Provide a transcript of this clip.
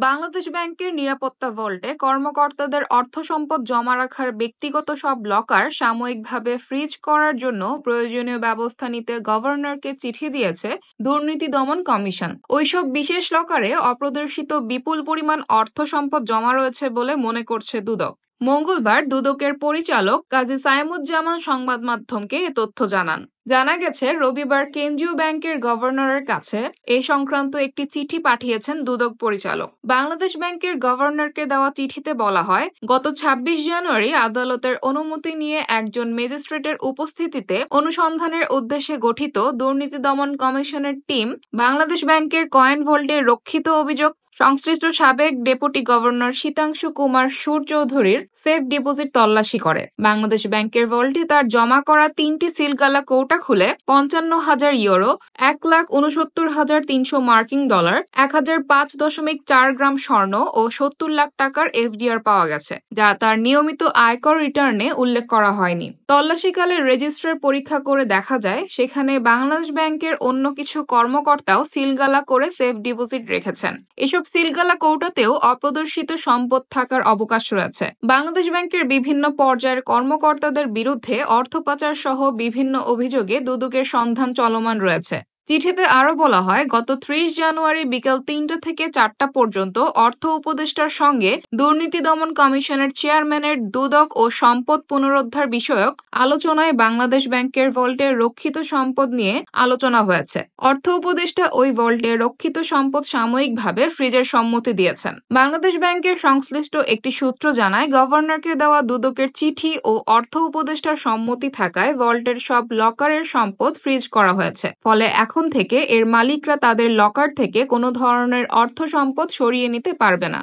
বাংলাদেশ ব্যাংকের নিরাপত্তা ভল্টে কর্মকর্তাদের অর্থসম্পদ জমা রাখার ব্যক্তিগত সব লকার সাময়িকভাবে ফ্রিজ করার জন্য প্রয়োজনীয় ব্যবস্থা নিতে গভর্নরকে চিঠি দিয়েছে দুর্নীতি দমন কমিশন। ওইসব বিশেষ লকারে অপ্রদর্শিত বিপুল পরিমাণ অর্থসম্পদ জমা রয়েছে বলে মনে করছে দুদক। মঙ্গলবার দুদকের পরিচালক কাজী সায়েমুজ্জামান সংবাদ মাধ্যমকে এ তথ্য জানান। জানা গেছে, রবিবার কেন্দ্রীয় ব্যাংকের গভর্নরের কাছে এ সংক্রান্ত একটি চিঠি পাঠিয়েছেন দুদক পরিচালক। বাংলাদেশ ব্যাংকের গভর্নরকে দেওয়া চিঠিতে বলা হয়, গত ২৬ জানুয়ারি আদালতের অনুমতি নিয়ে একজন ম্যাজিস্ট্রেটের উপস্থিতিতে অনুসন্ধানের উদ্দেশ্যে গঠিত দুর্নীতি দমন কমিশনের টিম বাংলাদেশ ব্যাংকের কয়েন ভল্টে রক্ষিত অভিযোগ সংশ্লিষ্ট সাবেক ডেপুটি গভর্নর শীতাংশু কুমার সুর চৌধুরীর সেফ ডিপোজিট তল্লাশি করে। বাংলাদেশ ব্যাংকের ভল্টে তার জমা করা ৩টি সিলগালা কৌটা খুলে ৫৫,০০০ ইউরো, ১,৬৯,৩০০ মার্কিন ডলার, ১,০০৫.৪ গ্রাম স্বর্ণ ও ৭০ লাখ টাকার এফডিআর পাওয়া গেছে, যা তার নিয়মিত আয়কর রিটার্নে উল্লেখ করা হয়নি। তল্লাশিকালে রেজিস্ট্রার পরীক্ষা করে দেখা যায়, সেখানে বাংলাদেশ ব্যাংকের অন্য কিছু কর্মকর্তাও সিলগালা করে সেফ ডিপোজিট রেখেছেন। এসব সিলগালা কৌটাতেও অপ্রদর্শিত সম্পদ থাকার অবকাশ রয়েছে। বাংলাদেশ ব্যাংকের বিভিন্ন পর্যায়ের কর্মকর্তাদের বিরুদ্ধে অর্থ পাচার সহ বিভিন্ন অভিযোগে দুদকের সন্ধান চলমান রয়েছে। চিঠিতে আরো বলা হয়, গত ৩০ জানুয়ারি বিকেল ৩টা থেকে ৪টা পর্যন্ত অর্থ উপদেষ্টার সঙ্গে দুর্নীতি দমন কমিশনের চেয়ারম্যানের দুদক ও সম্পদ পুনরুদ্ধার বিষয়ক আলোচনায় বাংলাদেশ ব্যাংকের ভল্টে রক্ষিত সম্পদ নিয়ে আলোচনা হয়েছে। অর্থ উপদেষ্টা ওই ভল্টে রক্ষিত সম্পদ সাময়িকভাবে ফ্রিজের সম্মতি দিয়েছেন। বাংলাদেশ ব্যাংকের সংশ্লিষ্ট একটি সূত্র জানায়, গভর্নরকে দেওয়া দুদকের চিঠি ও অর্থ উপদেষ্টার সম্মতি থাকায় ভল্টের সব লকারের সম্পদ ফ্রিজ করা হয়েছে। ফলে এখন থেকে এর মালিকরা তাদের লকার থেকে কোনো ধরনের অর্থ সম্পদ সরিয়ে নিতে পারবে না।